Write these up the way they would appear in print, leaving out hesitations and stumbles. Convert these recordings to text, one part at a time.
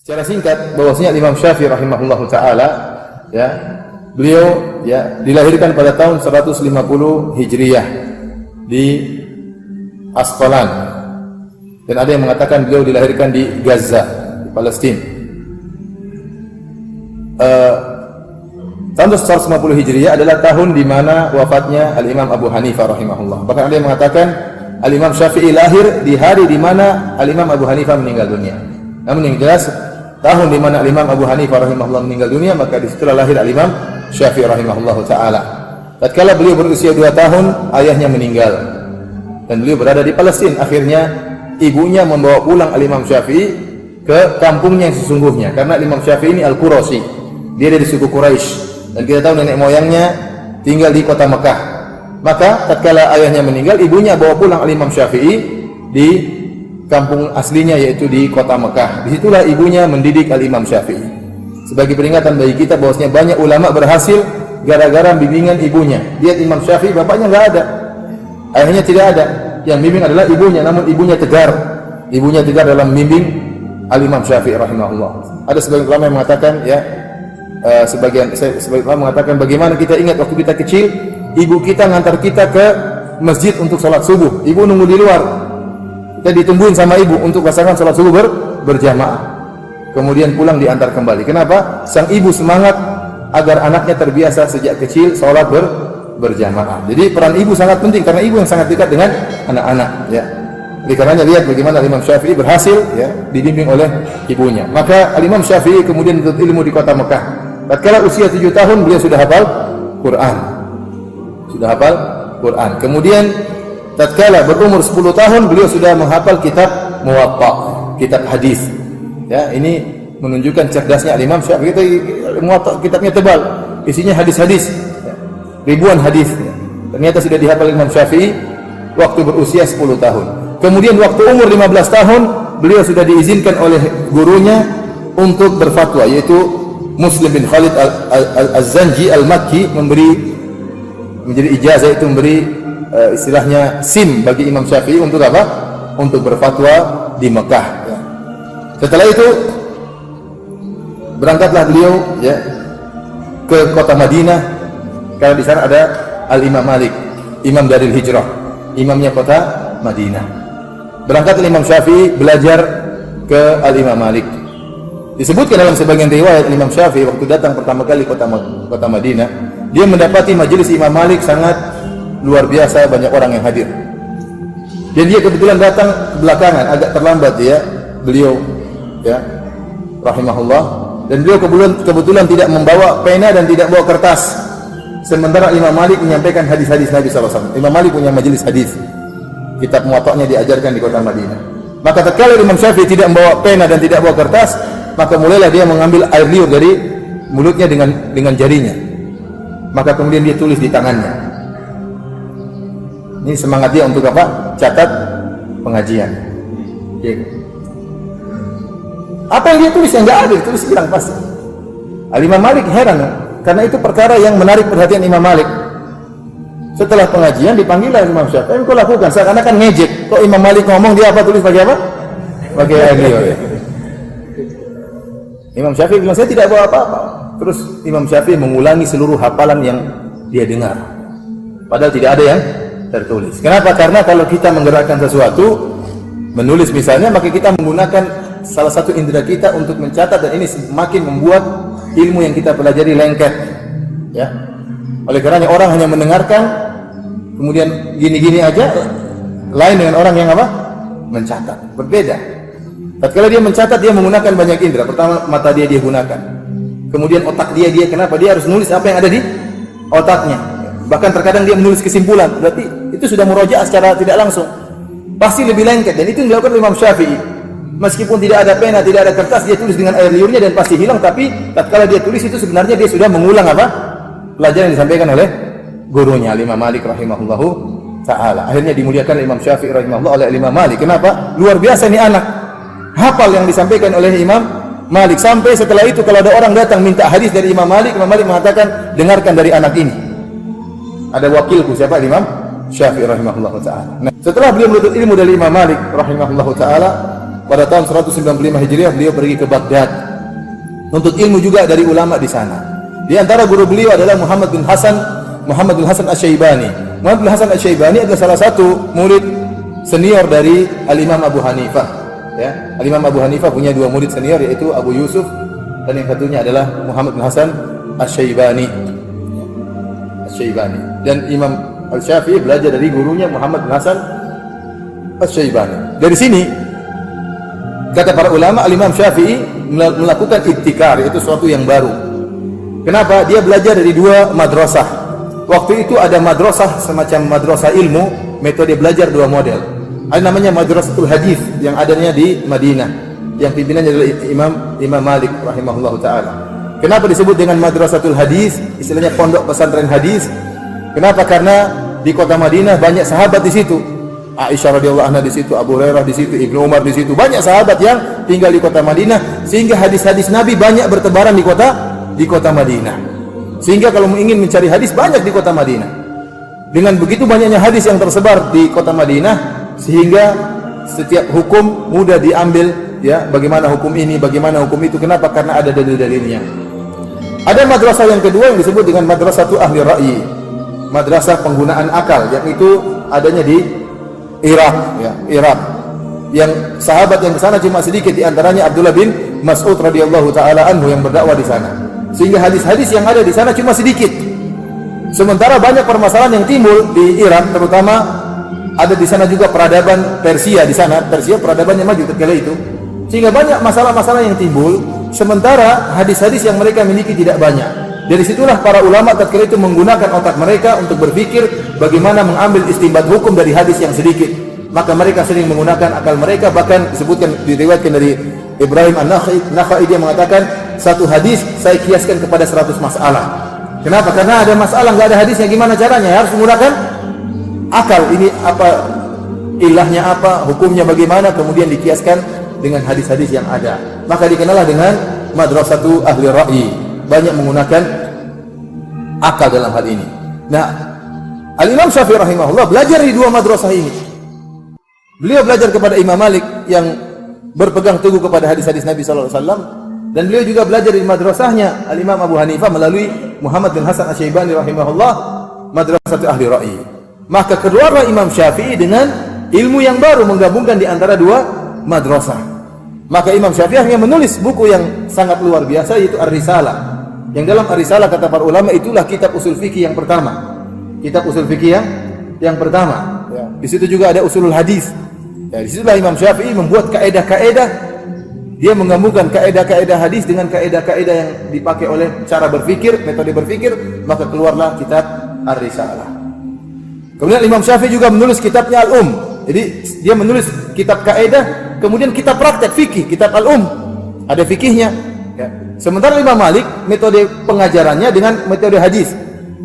Secara singkat bahwasanya Imam Syafi'i rahimahullahu taala ya, beliau ya dilahirkan pada tahun 150 Hijriyah di Asqalan. Dan ada yang mengatakan beliau dilahirkan di Gaza, di Palestina. Tahun 150 Hijriyah adalah tahun di mana wafatnya Al-Imam Abu Hanifah rahimahullah. Bahkan ada yang mengatakan Al-Imam Syafi'i lahir di hari di mana Al-Imam Abu Hanifah meninggal dunia. Namun yang jelas tahun di mana Al-Imam Abu Hanifah rahimahullah meninggal dunia, maka disitulah lahir Al-Imam Syafi'i rahimahullah taala. Tatkala beliau berusia 2 tahun, ayahnya meninggal dan beliau berada di Palestina. Akhirnya ibunya membawa pulang Al-Imam Syafi'i ke kampungnya yang sesungguhnya, karena Imam Syafi'i ini Al-Qurashi, dia dari suku Quraisy, dan kita tahu nenek moyangnya tinggal di kota Mekah. Maka tatkala ayahnya meninggal, ibunya bawa pulang Al-Imam Syafi'i di kampung aslinya, yaitu di kota Mekah. Disitulah ibunya mendidik Al-Imam Syafi'i. Sebagai peringatan bagi kita bahwasanya banyak ulama berhasil gara-gara bimbingan ibunya. Lihat Imam Syafi'i, bapaknya nggak ada, ayahnya tidak ada, yang bimbing adalah ibunya. Namun ibunya tegar dalam membimbing Al-Imam Syafi'i rahimahullah. Ada sebagian ulama yang mengatakan ya, sebagian ulama mengatakan bagaimana kita ingat waktu kita kecil, ibu kita ngantar kita ke masjid untuk sholat subuh, ibu nunggu di luar, kita ditungguin sama ibu untuk pasangan sholat subuh berjamaah, kemudian pulang diantar kembali. Kenapa? Sang ibu semangat agar anaknya terbiasa sejak kecil sholat berjamaah. Jadi peran ibu sangat penting, karena ibu yang sangat dekat dengan anak-anak ya. Oleh karenanya lihat bagaimana Imam Syafi'i berhasil ya dibimbing oleh ibunya. Maka Imam Syafi'i kemudian menuntut ilmu di kota Mekah. Tatkala usia 7 tahun beliau sudah hafal Quran. Kemudian tatkala berumur 10 tahun beliau sudah menghafal kitab Muwatta, kitab hadis. Ya, ini menunjukkan cerdasnya Imam Syafi'i. Muwatta kitabnya tebal, isinya hadis-hadis, ya, ribuan hadis. Ya. Ternyata sudah dihafal Imam Syafi'i waktu berusia 10 tahun. Kemudian waktu umur 15 tahun beliau sudah diizinkan oleh gurunya untuk berfatwa, yaitu Muslim bin Khalid Al-Zanji Al-Makki menjadi ijazah, itu memberi istilahnya SIM bagi Imam Syafi'i untuk apa? Untuk berfatwa di Mekah ya. Setelah itu berangkatlah beliau ya ke kota Madinah, karena di sana ada Al-Imam Malik, imam dari hijrah, imamnya kota Madinah. Berangkat Imam Syafi'i belajar ke Al-Imam Malik. Disebutkan dalam sebagian riwayat Imam Syafi'i waktu datang pertama kali kota Madinah, dia mendapati majelis Imam Malik sangat luar biasa, banyak orang yang hadir. Dan dia kebetulan datang belakangan, agak terlambat ya beliau ya rahimahullah, dan beliau kebetulan tidak membawa pena dan tidak bawa kertas. Sementara Imam Malik menyampaikan hadis-hadis Nabi SAW. Imam Malik punya majelis hadis, kitab Muwatta'nya diajarkan di kota Madinah. Maka tatkala Imam Syafi'i tidak membawa pena dan tidak bawa kertas, maka mulailah dia mengambil air liur dari mulutnya dengan jarinya. Maka kemudian dia tulis di tangannya. Ini semangat dia untuk apa? Catat pengajian. Ya. Apa yang dia tulis yang enggak ada, ditulis hilang pasti. Al-Imam Malik heran, karena itu perkara yang menarik perhatian Imam Malik. Setelah pengajian dipanggil Imam Syafi'i, "Kau lakukan?" Seakan-akan ngejek. Kok Imam Malik ngomong, dia apa tulis pakai apa? Pakai air liur. Imam Syafi'i bilang, "Saya tidak bawa apa-apa." Terus Imam Syafi'i mengulangi seluruh hafalan yang dia dengar, padahal tidak ada yang tertulis. Kenapa? Karena kalau kita menggerakkan sesuatu, menulis misalnya, maka kita menggunakan salah satu indera kita untuk mencatat, dan ini semakin membuat ilmu yang kita pelajari lengket ya. Oleh karenanya orang hanya mendengarkan kemudian gini-gini aja, lain dengan orang yang apa? Mencatat, berbeda. Tatkala dia mencatat, dia menggunakan banyak indera. Pertama mata dia gunakan, kemudian otak dia kenapa dia harus nulis apa yang ada di otaknya. Bahkan terkadang dia menulis kesimpulan, berarti itu sudah murojaah secara tidak langsung, pasti lebih lengket. Dan itu yang dilakukan Imam Syafi'i. Meskipun tidak ada pena, tidak ada kertas, dia tulis dengan air liurnya dan pasti hilang. Tapi tatkala dia tulis itu sebenarnya dia sudah mengulang apa? Pelajaran yang disampaikan oleh gurunya Imam Malik rahimahullahu ta'ala. Akhirnya dimuliakan Imam Syafi'i rahimahullah oleh Imam Malik. Kenapa? Luar biasa ini anak, hafal yang disampaikan oleh Imam Malik. Sampai setelah itu kalau ada orang datang minta hadis dari Imam Malik mengatakan, dengarkan dari anak ini. Ada wakilku, siapa? Imam Syafi'i rahimahullahu ta'ala. Nah, setelah beliau menuntut ilmu dari Imam Malik rahimahullahu ta'ala, pada tahun 195 Hijriah beliau pergi ke Baghdad untuk ilmu juga dari ulama di sana. Di antara guru beliau adalah Muhammad bin Hasan Asy-Syaibani. Muhammad bin Hasan Asy-Syaibani adalah salah satu murid senior dari Al-Imam Abu Hanifah. Ya, Al-Imam Abu Hanifah punya dua murid senior, yaitu Abu Yusuf dan yang satunya adalah Muhammad bin Hasan Asy-Syaibani. Dan Imam Al-Syafi'i belajar dari gurunya Muhammad bin Hasan Asy-Syaibani. Dari sini kata para ulama, Al-Imam Syafi'i melakukan ibtikar, yaitu sesuatu yang baru. Kenapa? Dia belajar dari dua madrasah. Waktu itu ada madrasah semacam madrasah ilmu, metode belajar dua model. Ada namanya Madrasatul Hadis yang adanya di Madinah, yang pimpinannya adalah Imam Malik rahimahullahu taala. Kenapa disebut dengan Madrasatul Hadis? Istilahnya pondok pesantren hadis. Kenapa? Karena di kota Madinah banyak sahabat di situ. Aisyah radhiyallahu anha di situ, Abu Hurairah di situ, Ibnu Umar di situ. Banyak sahabat yang tinggal di kota Madinah, sehingga hadis-hadis Nabi banyak bertebaran di kota Madinah. Sehingga kalau ingin mencari hadis banyak di kota Madinah. Dengan begitu banyaknya hadis yang tersebar di kota Madinah, sehingga setiap hukum mudah diambil, ya, bagaimana hukum ini, bagaimana hukum itu. Kenapa? Karena ada dalil-dalilnya. Ada madrasah yang kedua yang disebut dengan Madrasatul Ahli Ra'yi, madrasah penggunaan akal, yang itu adanya di Irak, ya, Irak. Yang sahabat yang ke sana cuma sedikit, di antaranya Abdullah bin Mas'ud radhiyallahu taala anhu yang berdakwah di sana. Sehingga hadis-hadis yang ada di sana cuma sedikit. Sementara banyak permasalahan yang timbul di Irak, terutama ada di sana juga peradaban Persia di sana. Persia peradabannya maju ketika itu. Sehingga banyak masalah-masalah yang timbul, sementara hadis-hadis yang mereka miliki tidak banyak. Dari situlah para ulama ketika itu menggunakan otak mereka untuk berpikir bagaimana mengambil istinbat hukum dari hadis yang sedikit. Maka mereka sering menggunakan akal mereka. Bahkan disebutkan, diriwayatkan dari Ibrahim An-Nakhai, dia mengatakan, satu hadis saya kiaskan kepada 100 masalah. Kenapa? Karena ada masalah nggak ada hadisnya, gimana caranya? Harus menggunakan akal. Ini apa ilahnya, apa hukumnya, bagaimana, kemudian dikiaskan dengan hadis-hadis yang ada. Maka dikenallah dengan Madrasatul Ahli Ra'yi, banyak menggunakan akal dalam hal ini. Nah, Al-Imam Syafi'i rahimahullah belajar di dua madrasah ini. Beliau belajar kepada Imam Malik yang berpegang teguh kepada hadis-hadis Nabi sallallahu alaihi wasallam, dan beliau juga belajar di madrasahnya Al-Imam Abu Hanifah melalui Muhammad bin Hasan Asy-Syaibani rahimahullah, Madrasatul Ahli Ra'yi. Maka keluarlah Imam Syafi'i dengan ilmu yang baru, menggabungkan di antara dua madrasah. Maka Imam Syafi'i akhirnya menulis buku yang sangat luar biasa, yaitu Ar-Risalah. Yang dalam Ar-Risalah kata para ulama itulah kitab usul fikih yang pertama. Kitab usul fikih yang pertama. Ya. Di situ juga ada usulul hadis. Ya, di situlah Imam Syafi'i membuat kaedah-kaedah. Dia menggabungkan kaedah-kaedah hadis dengan kaedah-kaedah yang dipakai oleh cara berpikir, metode berpikir, maka keluarlah kitab Ar-Risalah. Kemudian Imam Syafi'i juga menulis kitabnya Al-Um. Jadi dia menulis kitab kaedah, kemudian kitab praktek fikih, kitab Al-Um. Ada fikihnya. Ya. Sementara Imam Malik metode pengajarannya dengan metode hadis.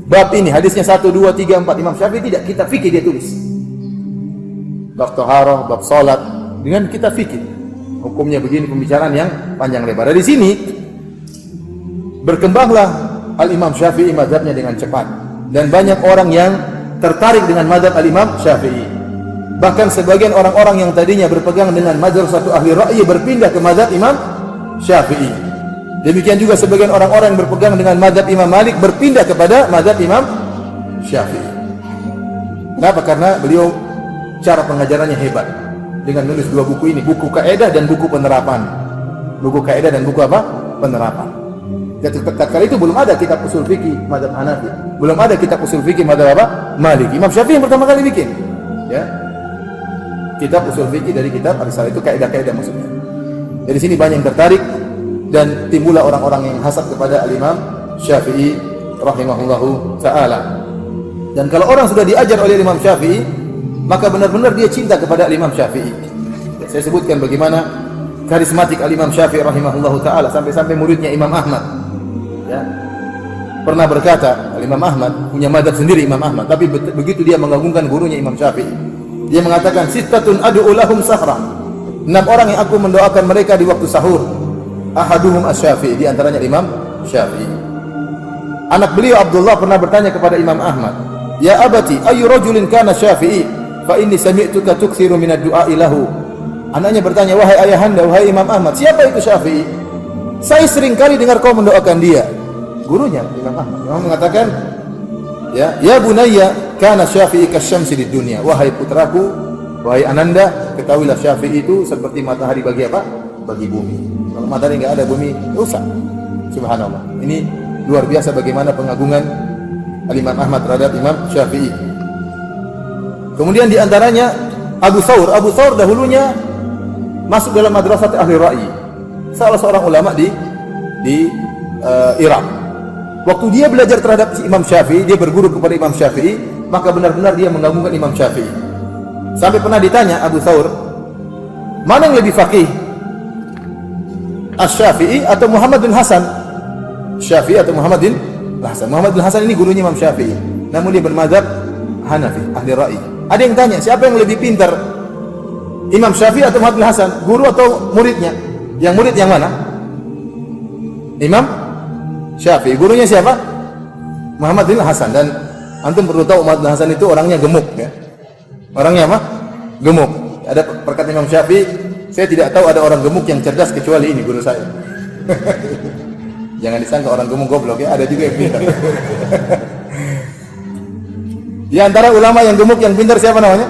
Bab ini hadisnya 1, 2, 3, 4. Imam Syafi'i tidak, kitab fikih dia tulis. Bab taharah, bab salat, dengan kitab fikih. Hukumnya begini, pembicaraan yang panjang lebar. Dari sini berkembanglah Al-Imam Syafi'i mazhabnya dengan cepat, dan banyak orang yang tertarik dengan mazhab Al-Imam Syafi'i. Bahkan sebagian orang-orang yang tadinya berpegang dengan Madrasatul Ahli Ra'yi berpindah ke mazhab Imam Syafi'i. Demikian juga sebagian orang-orang yang berpegang dengan mazhab Imam Malik berpindah kepada mazhab Imam Syafi'i. Kenapa? Karena beliau cara pengajarannya hebat. Dengan nulis dua buku ini, buku kaidah dan buku penerapan. Buku kaidah dan buku apa? Penerapan. Ketika itu belum ada kitab usul fikih mazhab Hanafi. Belum ada kitab usul fikih mazhab apa? Malik. Imam Syafi'i yang pertama kali bikin. Ya. Kitab usul fikih dari kitab Ar-Risalah, itu kaidah-kaidah maksudnya. Dari sini banyak yang tertarik, dan timbullah orang-orang yang hasad kepada Al-Imam Syafi'i rahimahullahu ta'ala. Dan kalau orang sudah diajar oleh Imam Syafi'i, maka benar-benar dia cinta kepada Imam Syafi'i. Saya sebutkan bagaimana karismatik Imam Syafi'i rahimahullahu taala, sampai-sampai muridnya Imam Ahmad, ya, pernah berkata, Imam Ahmad punya mazhab sendiri Imam Ahmad, tapi begitu dia mengagungkan gurunya Imam Syafi'i, dia mengatakan, sittatun ad'u lahum sahra. 6 orang yang aku mendoakan mereka di waktu sahur. Ahaduhum Asy-Syafi'i, di antaranya Imam Syafi'i. Anak beliau Abdullah pernah bertanya kepada Imam Ahmad, "Ya abati, ayu rajulin kana Syafi'i? Fa inni sami'tuka tukthiru min ad-du'a lahu." Anaknya bertanya, wahai ayahanda, wahai Imam Ahmad, siapa itu Syafi'i? Saya sering kali dengar kau mendoakan dia. Gurunya Imam Ahmad. Imam mengatakan, ya bunayya, kana Syafi'i kasyamsi di dunia. Wahai putraku, wahai ananda, ketahuilah Syafi'i itu seperti matahari bagi apa? Bagi bumi. Kalau matahari enggak ada, bumi rusak. Subhanallah. Ini luar biasa bagaimana pengagungan Imam Ahmad terhadap Imam Syafi'i. Kemudian di antaranya Abu Thawr. Abu Thawr dahulunya masuk dalam madrasah ahli ra'yi. Salah seorang ulama di Irak. Waktu dia belajar terhadap Imam Syafi'i, dia berguru kepada Imam Syafi'i, maka benar-benar dia mengagungkan Imam Syafi'i. Sampai pernah ditanya Abu Thawr, mana yang lebih faqih? Asy-Syafi'i atau Muhammad bin Hasan? Syafi'i atau Muhammad bin Hasan? Muhammad bin Hasan ini gurunya Imam Syafi'i, namun dia bermadzhab Hanafi, ahli ra'yi. Ada yang tanya, siapa yang lebih pintar? Imam Syafi'i atau Muhammad bin Hasan? Guru atau muridnya? Yang murid yang mana? Imam Syafi'i. Gurunya siapa? Muhammad bin Hasan. Dan antum perlu tahu Muhammad bin Hasan itu orangnya gemuk, ya. Orangnya apa? Gemuk. Ada perkataan Imam Syafi'i, saya tidak tahu ada orang gemuk yang cerdas kecuali ini guru saya. Jangan disangka orang gemuk goblok, ya. Ada juga yang pintar. Di antara ulama yang gemuk yang pintar siapa namanya?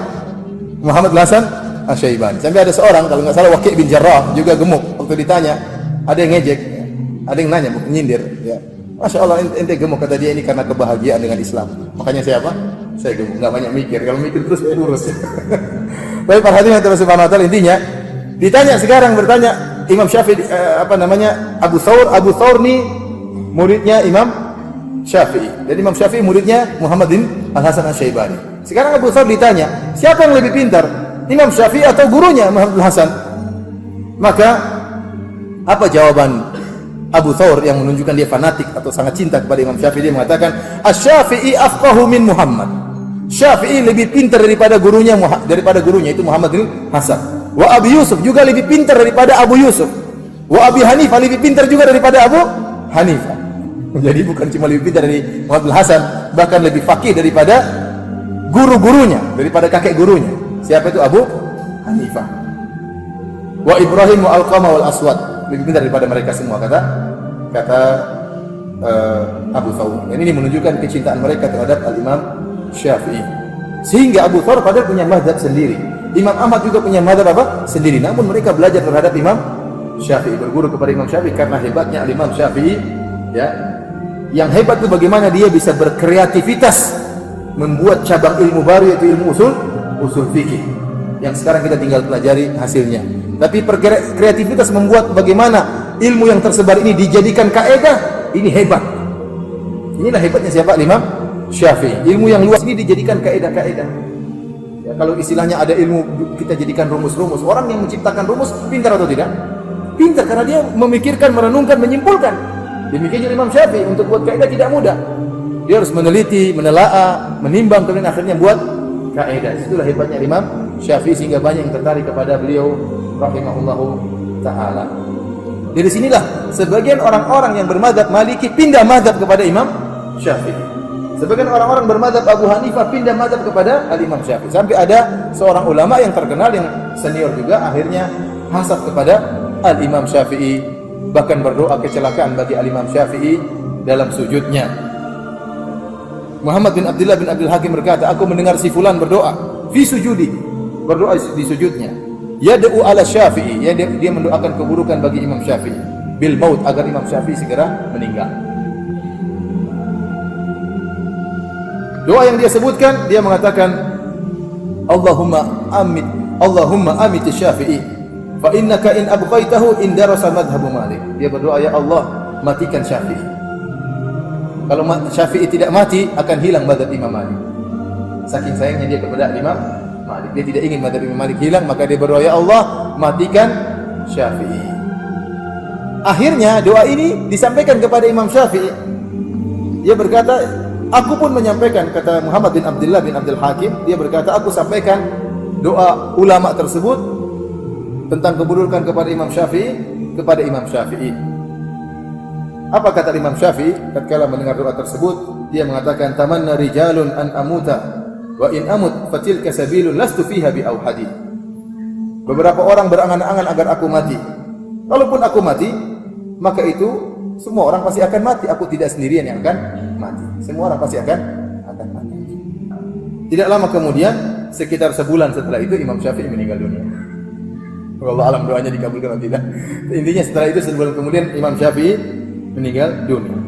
Muhammad bin Hasan Asy-Syaibani. Sampai ada seorang, kalau nggak salah Waqi' bin Jarrah, juga gemuk. Waktu ditanya, ada yang ngejek, ya. Ada yang nanya, nyindir, ya. Masya Allah, ente gemuk, kata dia, ini karena kebahagiaan dengan Islam. Makanya saya apa? Saya gemuk, nggak banyak mikir. Kalau mikir terus kurus. Baik, para hadirin yang subhanahu wa ta'ala, intinya ditanya sekarang, bertanya Imam Syafi'i, Abu Thawr. Abu Thawr ini muridnya Imam Syafi'i. Dan Imam Syafi'i muridnya Muhammad bin Al-Hasan Asy-Syaibani. Sekarang Abu Thawr ditanya, siapa yang lebih pintar? Imam Syafi'i atau gurunya Muhammad bin Hasan? Maka apa jawaban Abu Thawr yang menunjukkan dia fanatik atau sangat cinta kepada Imam Syafi'i? Dia mengatakan, Asy-Syafi'i afqahu min Muhammad. Syafi'i lebih pintar daripada gurunya itu Muhammad bin Hasan. Wa Abi Yusuf juga lebih pintar daripada Abu Yusuf. Wa Abi Hanifah lebih pintar juga daripada Abu Hanifah. Jadi bukan cuma lebih pintar dari Muhammad bin Hasan, bahkan lebih faqih daripada guru-gurunya, daripada kakek gurunya. Siapa itu? Abu Hanifah. Wa Ibrahim wa Alqamah wal Aswad, lebih pintar daripada mereka semua, kata Abu Thawr. Ini menunjukkan kecintaan mereka terhadap Al-Imam Syafi'i. Sehingga Abu Thawr padahal punya mazhab sendiri. Imam Ahmad juga punya mazhab apa? Sendiri. Namun mereka belajar terhadap Imam Syafi'i, berguru kepada Imam Syafi'i karena hebatnya Al-Imam Syafi'i, ya. Yang hebat itu bagaimana dia bisa berkreativitas membuat cabang ilmu baru, yaitu ilmu usul fikih, yang sekarang kita tinggal pelajari hasilnya. Tapi kreativitas membuat bagaimana ilmu yang tersebar ini dijadikan kaidah, ini hebat. Inilah hebatnya siapa? Imam Syafi'i. Ilmu yang luas ini dijadikan kaidah-kaidah. Ya, kalau istilahnya ada ilmu kita jadikan rumus-rumus. Orang yang menciptakan rumus pintar atau tidak? Pintar, karena dia memikirkan, merenungkan, menyimpulkan. Demikian Imam Syafi'i, untuk buat kaidah tidak mudah. Dia harus meneliti, menelaah, menimbang, kemudian akhirnya buat kaidah. Itulah hebatnya Imam Syafi'i, sehingga banyak yang tertarik kepada beliau rahimahullahu taala. Dari sinilah sebagian orang-orang yang bermadzhab Maliki pindah mazhab kepada Imam Syafi'i. Sebagian orang-orang bermadzhab Abu Hanifah pindah mazhab kepada Al-Imam Syafi'i. Sampai ada seorang ulama yang terkenal, yang senior juga, akhirnya hasad kepada Al-Imam Syafi'i, bahkan berdoa kecelakaan bagi Al-Imam Syafi'i dalam sujudnya. Muhammad bin Abdullah bin Abdul Hakim berkata, aku mendengar si fulan berdoa fi sujudi, berdoa di sujudnya, yad'u ala Syafi'i, ya, dia mendoakan keburukan bagi Imam Syafi'i, bil maut, agar Imam Syafi'i segera meninggal. Doa yang dia sebutkan, dia mengatakan, Allahumma amit Syafi'i, fa innaka in abqaitahu in darasa madhhabu Malik. Dia berdoa, ya Allah, matikan Syafi'i. Kalau Syafi'i tidak mati, akan hilang mazhab Imam Malik. Saking sayangnya dia kepada Imam Malik, dia tidak ingin mazhab Imam Malik hilang, maka dia berdoa, ya Allah, matikan Syafi'i. Akhirnya doa ini disampaikan kepada Imam Syafi'i. Dia berkata, aku pun menyampaikan, kata Muhammad bin Abdullah bin Abdul Hakim, dia berkata, aku sampaikan doa ulama tersebut tentang keburukan kepada Imam Syafi'i kepada Imam Syafi'i. Apa kata Imam Syafi'i tatkala mendengar doa tersebut? Dia mengatakan, tamanna rijalun an amuta wa in amut fatilka sabilun lastu fiha bi auhadi. Beberapa orang berangan-angan agar aku mati. Kalaupun aku mati, maka itu semua orang pasti akan mati. Aku tidak sendirian yang akan mati. Semua orang pasti akan mati. Tidak lama kemudian, sekitar sebulan setelah itu Imam Syafi'i meninggal dunia. Allah alam doanya dikabulkan atau tidak. Intinya setelah itu sebulan kemudian Imam Syafi'i meninggal dunia.